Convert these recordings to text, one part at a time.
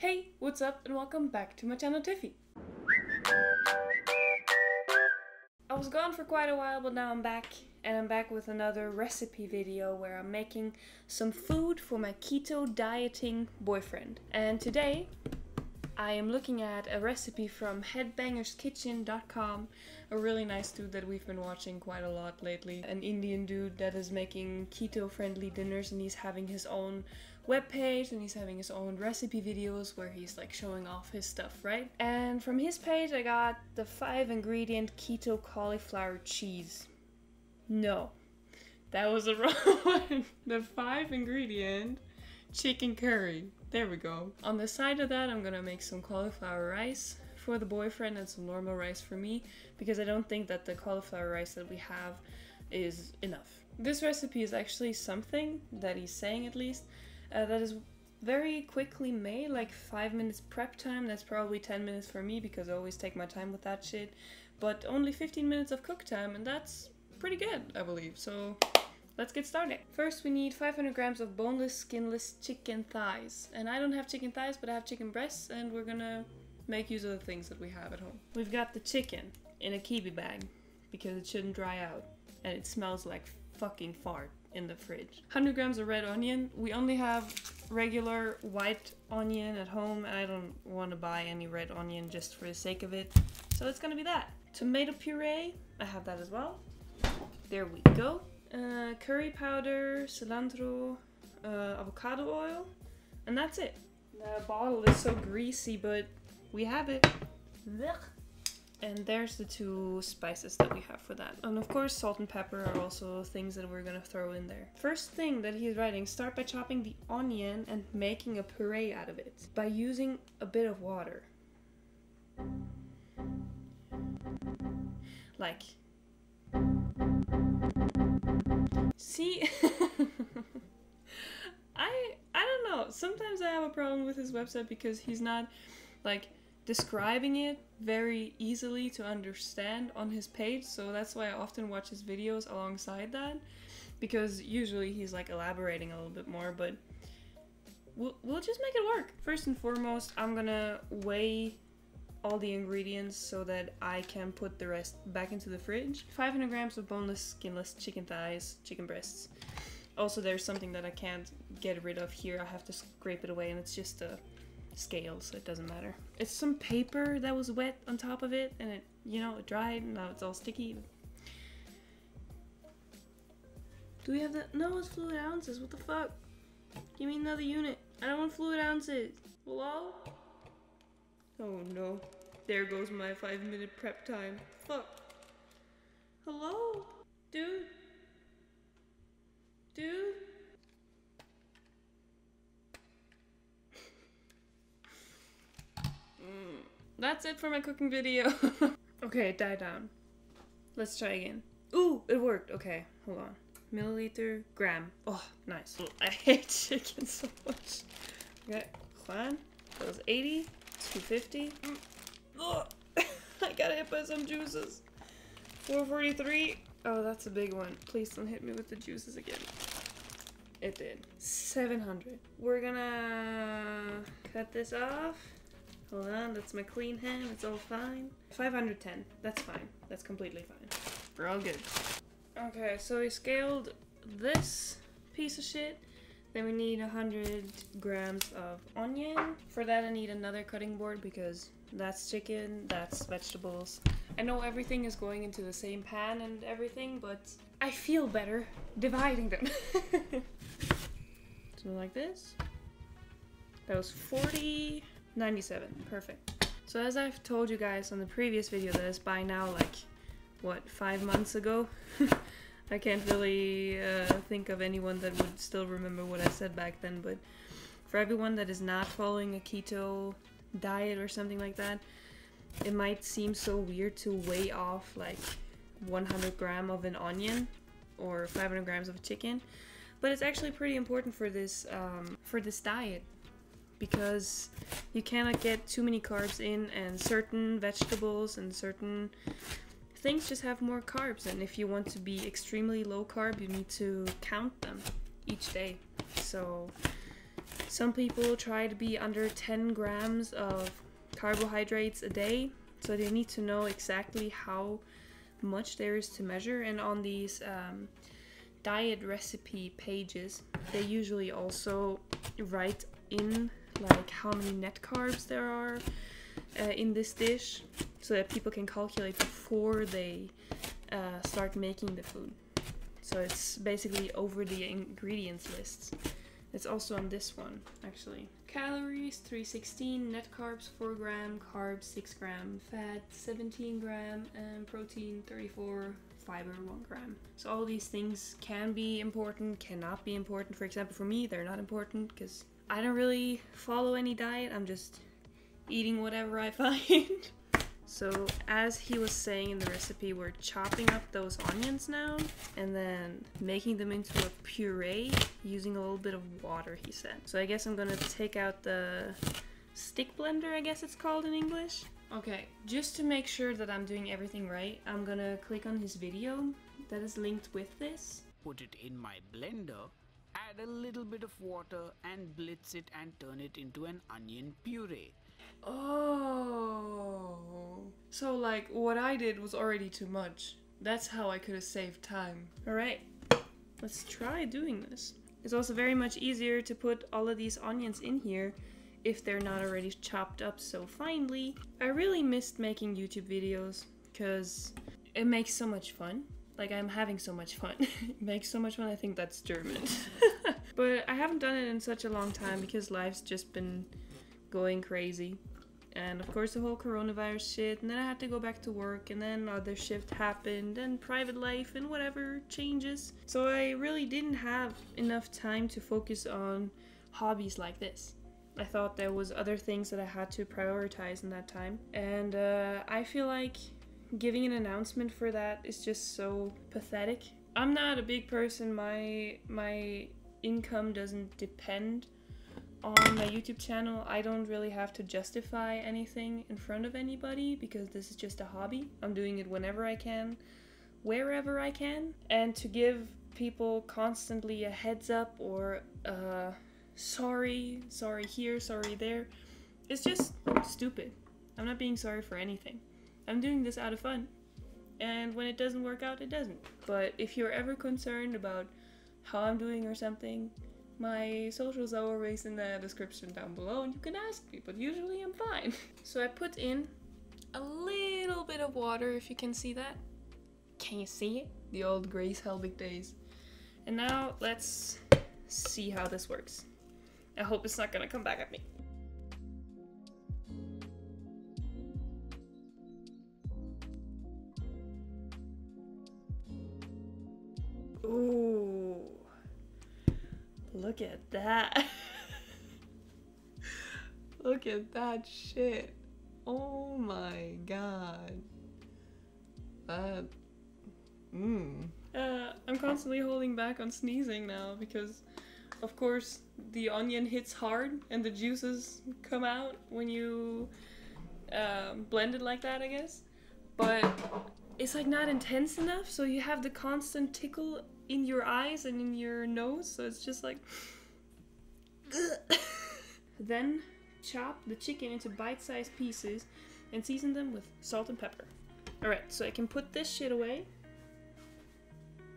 Hey, what's up and welcome back to my channel Tiffy. I was gone for quite a while, but now I'm back, and I'm back with another recipe video where I'm making some food for my keto dieting boyfriend. And today I am looking at a recipe from Headbangerskitchen.com, a really nice dude that we've been watching quite a lot lately. An Indian dude that is making keto-friendly dinners, and he's having his own webpage and he's having his own recipe videos where he's like showing off his stuff, right? And from his page I got the 5-ingredient keto cauliflower cheese. No, that was the wrong one. The 5-ingredient chicken curry. There we go. On the side of that, I'm gonna make some cauliflower rice for the boyfriend and some normal rice for me, because I don't think that the cauliflower rice that we have is enough. This recipe is actually something that he's saying, at least, that is very quickly made, like 5 minutes prep time. That's probably 10 minutes for me because I always take my time with that shit, but only 15 minutes of cook time, and that's pretty good, I believe. So let's get started. First we need 500 grams of boneless, skinless chicken thighs. And I don't have chicken thighs, but I have chicken breasts, and we're gonna make use of the things that we have at home. We've got the chicken in a kiwi bag because it shouldn't dry out and it smells like fucking fart in the fridge. 100 grams of red onion. We only have regular white onion at home, and I don't want to buy any red onion just for the sake of it, so it's gonna be that. Tomato puree, I have that as well. There we go. Curry powder, cilantro, avocado oil, and that's it. The bottle is so greasy, but we have it. And there's the 2 spices that we have for that. And of course, salt and pepper are also things that we're gonna throw in there. First thing that he's writing, start by chopping the onion and making a puree out of it by using a bit of water. Like, see, I don't know. Sometimes I have a problem with his website because he's not like describing it very easily to understand on his page, so that's why I often watch his videos alongside that, because usually he's like elaborating a little bit more, but we'll just make it work. First and foremost, I'm gonna weigh all the ingredients so that I can put the rest back into the fridge. 500 grams of boneless, skinless chicken thighs, chicken breasts. Also, there's something that I can't get rid of here. I have to scrape it away, and it's just a scale, so it doesn't matter. It's some paper that was wet on top of it, and it, you know, it dried, and now it's all sticky. Do we have that? No, it's fluid ounces. What the fuck? Give me another unit. I don't want fluid ounces. Hello? Oh no. There goes my 5-minute prep time. Fuck. Hello? Dude? Dude? That's it for my cooking video. Okay, it died down. Let's try again. Ooh, it worked. Okay, hold on. Milliliter, gram. Oh, nice. I hate chicken so much. Okay, Juan. That was 80, 250. Oh, I got hit by some juices. 443. Oh, that's a big one. Please don't hit me with the juices again. It did. 700. We're gonna cut this off. Hold on, that's my clean hand, it's all fine. 510, that's fine. That's completely fine. We're all good. Okay, so we scaled this piece of shit. Then we need 100 grams of onion. For that I need another cutting board because that's chicken, that's vegetables. I know everything is going into the same pan and everything, but I feel better dividing them. So like this. That was 40... 97, perfect. So as I've told you guys on the previous video that is by now like, what, 5 months ago? I can't really think of anyone that would still remember what I said back then, but for everyone that is not following a keto diet or something like that, it might seem so weird to weigh off like 100 grams of an onion or 500 grams of a chicken, but it's actually pretty important for this diet, because you cannot get too many carbs in, and certain vegetables and certain things just have more carbs, and if you want to be extremely low carb, you need to count them each day. So Some people try to be under 10 grams of carbohydrates a day, so they need to know exactly how much there is to measure. And on these diet recipe pages, they usually also write in like how many net carbs there are in this dish, so that people can calculate before they start making the food. So it's basically over the ingredients lists. It's also on this one, actually. Calories 316, net carbs 4 gram, carbs 6 gram, fat 17 gram, and protein 34, fiber 1 gram. So all these things can be important, cannot be important. For example, for me, they're not important because I don't really follow any diet. I'm just eating whatever I find. So as he was saying in the recipe, we're chopping up those onions now and then making them into a puree using a little bit of water, he said. So I guess I'm gonna take out the stick blender, I guess it's called in English. Okay, just to make sure that I'm doing everything right, I'm gonna click on his video that is linked with this. Put it in my blender, add a little bit of water and blitz it and turn it into an onion puree. Oh, so like what I did was already too much. That's how I could have saved time. Alright, let's try doing this. It's also very much easier to put all of these onions in here if they're not already chopped up so finely. I really missed making YouTube videos because it makes so much fun. Like, I'm having so much fun. It makes so much fun. I think that's German. But I haven't done it in such a long time because life's just been going crazy. And of course the whole coronavirus shit, and then I had to go back to work, and then other shift happened, and private life and whatever changes. So I really didn't have enough time to focus on hobbies like this. I thought there was other things that I had to prioritize in that time. And I feel like giving an announcement for that is just so pathetic. I'm not a big person. My income doesn't depend on my YouTube channel. I don't really have to justify anything in front of anybody because this is just a hobby. I'm doing it whenever I can, wherever I can. And to give people constantly a heads up or sorry here, sorry there, it's just stupid. I'm not being sorry for anything. I'm doing this out of fun. And when it doesn't work out, it doesn't. But if you're ever concerned about how I'm doing or something, my socials are always in the description down below and you can ask me, but usually I'm fine. So I put in a little bit of water, if you can see that. Can you see it? The old Grace Helbig days. And now let's see how this works. I hope it's not gonna come back at me. Ooh. Look at that. Look at that shit. Oh my god. I'm constantly holding back on sneezing now because, of course, the onion hits hard and the juices come out when you blend it like that, I guess. But it's like not intense enough, so you have the constant tickle in your eyes and in your nose, so it's just like Then chop the chicken into bite-sized pieces and season them with salt and pepper. Alright, so I can put this shit away,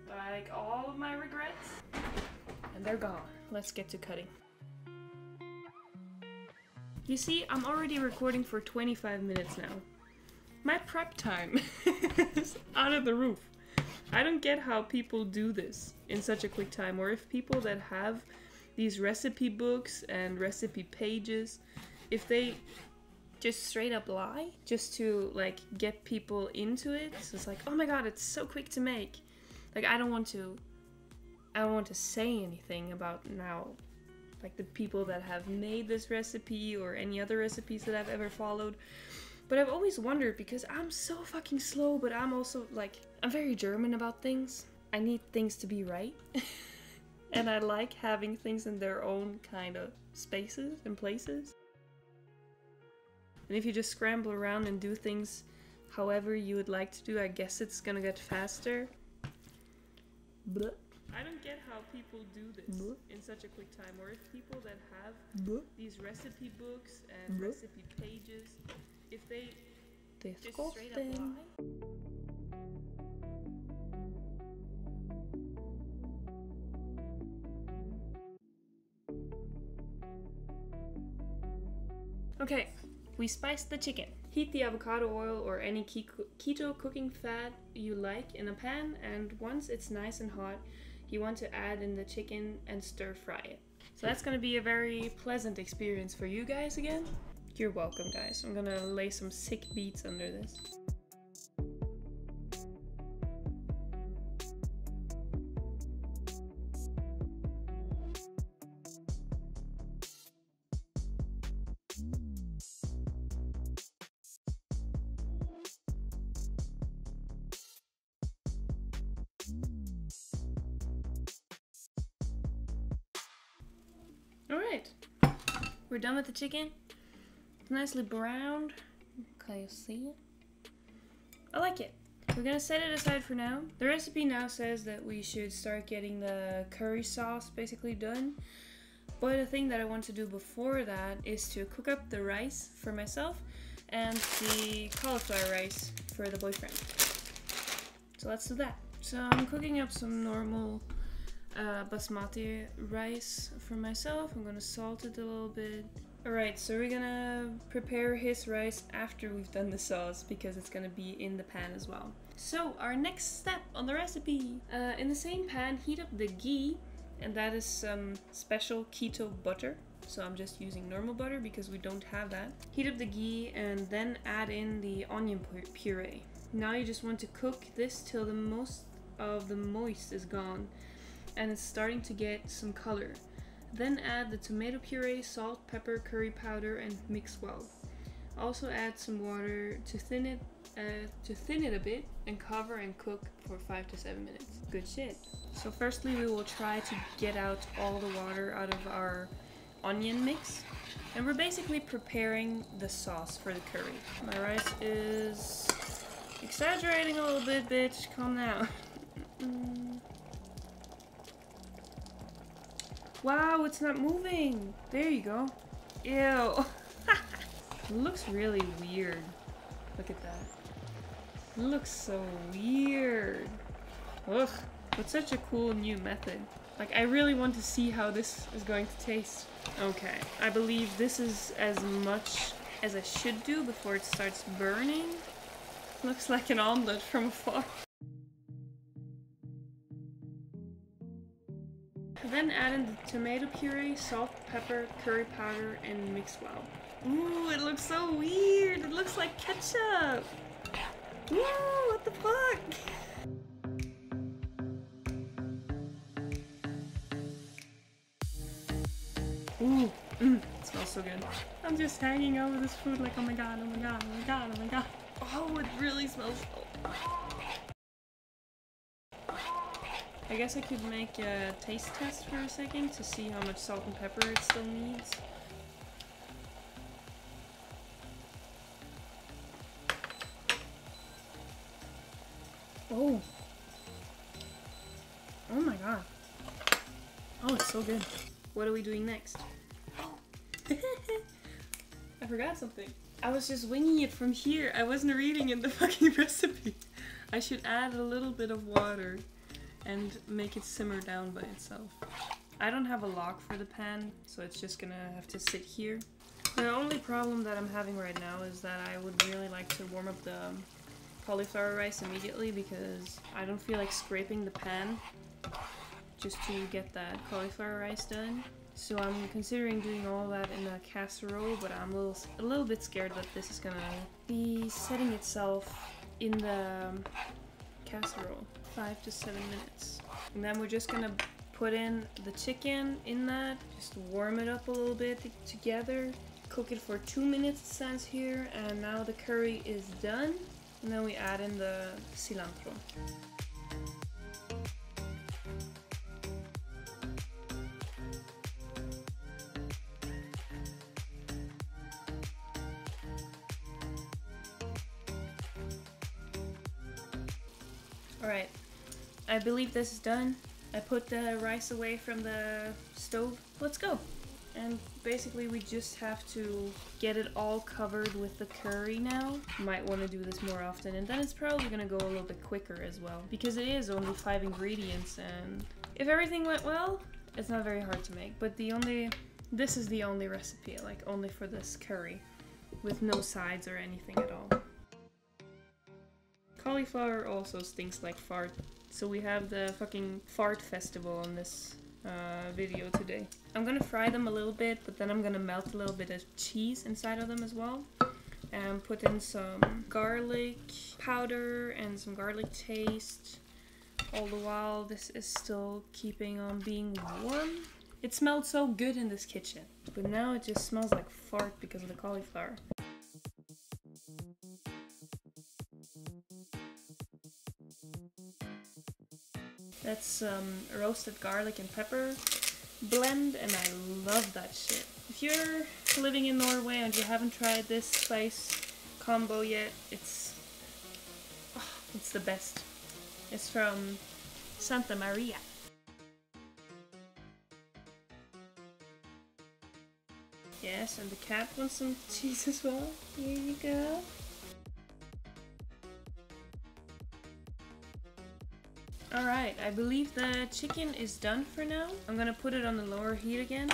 like all of my regrets, and they're gone. Let's get to cutting. You see, I'm already recording for 25 minutes now. My prep time is out of the roof. I don't get how people do this in such a quick time, or if people that have these recipe books and recipe pages, if they just straight up lie just to like get people into it. So it's like, oh my god, it's so quick to make. Like I don't want to say anything about now like the people that have made this recipe or any other recipes that I've ever followed. But I've always wondered, because I'm so fucking slow, but I'm also like, I'm very German about things. I need things to be right. And I like having things in their own kind of spaces and places. And if you just scramble around and do things however you would like to do, I guess it's gonna get faster. But I don't get how people do this in such a quick time, or if people that have these recipe books and recipe pages, if they just straight up lie. Okay, we spiced the chicken. Heat the avocado oil or any keto cooking fat you like in a pan, and once it's nice and hot, you want to add in the chicken and stir fry it. So that's gonna be a very pleasant experience for you guys again. You're welcome, guys. I'm gonna lay some sick beats under this. Alright, we're done with the chicken. It's nicely browned. Can you see it? I like it. We're gonna set it aside for now. The recipe now says that we should start getting the curry sauce basically done. But the thing that I want to do before that is to cook up the rice for myself and the cauliflower rice for the boyfriend. So let's do that. So I'm cooking up some normal basmati rice for myself. I'm gonna salt it a little bit. Alright, so we're gonna prepare his rice after we've done the sauce because it's gonna be in the pan as well. So our next step on the recipe. In the same pan, heat up the ghee, and that is some special keto butter. So I'm just using normal butter because we don't have that. Heat up the ghee and then add in the onion puree. Now you just want to cook this till the most of the moist is gone and it's starting to get some color. Then add the tomato puree, salt, pepper, curry powder, and mix well. Also add some water to thin it a bit, and cover and cook for 5 to 7 minutes. Good shit. So firstly we will try to get out all the water out of our onion mix, and we're basically preparing the sauce for the curry. My rice is exaggerating a little bit, bitch. Calm down. Wow, it's not moving. There you go. Ew. It looks really weird. Look at that. It looks so weird. Ugh. But such a cool new method. Like, I really want to see how this is going to taste. Okay. I believe this is as much as I should do before it starts burning. Looks like an omelet from afar. Then add in the tomato puree, salt, pepper, curry powder, and mix well. Ooh, it looks so weird. It looks like ketchup. Ooh, what the fuck? Ooh, it smells so good. I'm just hanging over this food like, oh my god, oh my god, oh my god, oh my god. Oh, it really smells so... I guess I could make a taste test for a second to see how much salt and pepper it still needs. Oh! Oh my god. Oh, it's so good. What are we doing next? Oh! I forgot something. I was just winging it from here. I wasn't reading in the fucking recipe. I should add a little bit of water and make it simmer down by itself. I don't have a lock for the pan, so it's just gonna have to sit here. The only problem that I'm having right now is that I would really like to warm up the cauliflower rice immediately because I don't feel like scraping the pan just to get that cauliflower rice done. So I'm considering doing all that in a casserole, but I'm a little bit scared that this is gonna be setting itself in the casserole. 5 to 7 minutes. And then we're just gonna put in the chicken in that, just warm it up a little bit together. Cook it for 2 minutes, it says here, and now the curry is done. And then we add in the cilantro. Alright, I believe this is done. I put the rice away from the stove. Let's go. And basically we just have to get it all covered with the curry now. Might want to do this more often, and then it's probably gonna go a little bit quicker as well, because it is only 5 ingredients, and if everything went well, it's not very hard to make. But this is the only recipe, like only for this curry, with no sides or anything at all. Cauliflower also stinks like fart, so we have the fucking fart festival on this video today. I'm gonna fry them a little bit, but then I'm gonna melt a little bit of cheese inside of them as well, and put in some garlic powder and some garlic taste. All the while this is still keeping on being warm. It smelled so good in this kitchen, but now it just smells like fart because of the cauliflower. That's some roasted garlic and pepper blend, and I love that shit. If you're living in Norway and you haven't tried this spice combo yet, it's the best. It's from Santa Maria. Yes, and the cat wants some cheese as well. Here you go. Alright, I believe the chicken is done for now. I'm gonna put it on the lower heat again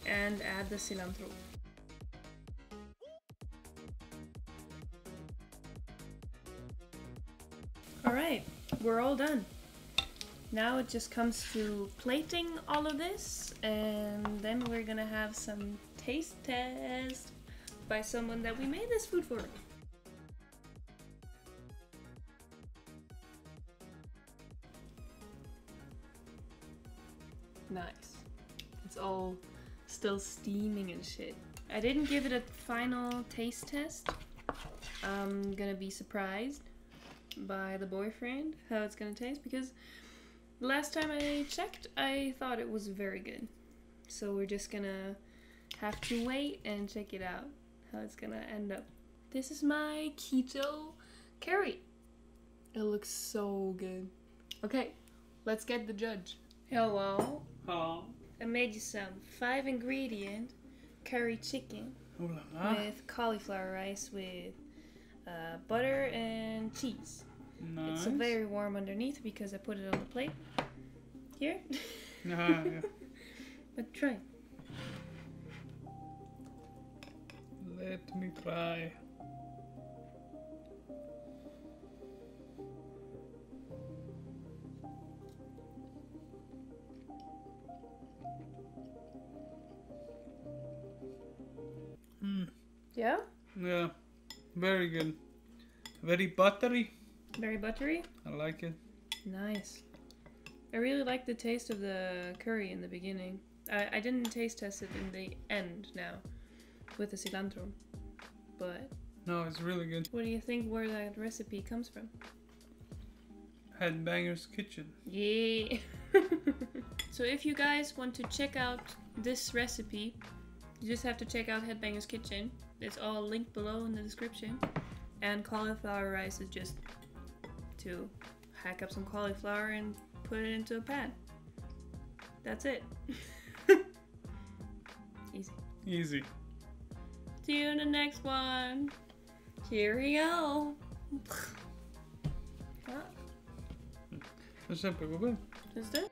and add the cilantro. Alright, we're all done. Now it just comes to plating all of this, and then we're gonna have some taste test by someone that we made this food for. Nice. It's all still steaming and shit. I didn't give it a final taste test. I'm gonna be surprised by the boyfriend how it's gonna taste, because the last time I checked I thought it was very good. So we're just gonna have to wait and check it out how it's gonna end up. This is my keto curry. It looks so good. Okay, let's get the judge. Hello. Oh. I made you some 5 ingredient curry chicken with cauliflower rice with butter and cheese. Nice. It's very warm underneath because I put it on the plate. Here? Yeah. But try. Let me try. Yeah? Yeah, very good. Very buttery. Very buttery? I like it. Nice. I really like the taste of the curry in the beginning. I didn't taste test it in the end now with the cilantro, but No, it's really good. what do you think where that recipe comes from? Headbanger's kitchen. Yeah. So if you guys want to check out this recipe, you just have to check out Headbanger's kitchen. It's all linked below in the description. And cauliflower rice is just to hack up some cauliflower and put it into a pan. That's it. Easy. Easy. See you in the next one. Cheerio. Det är supergott. Is it?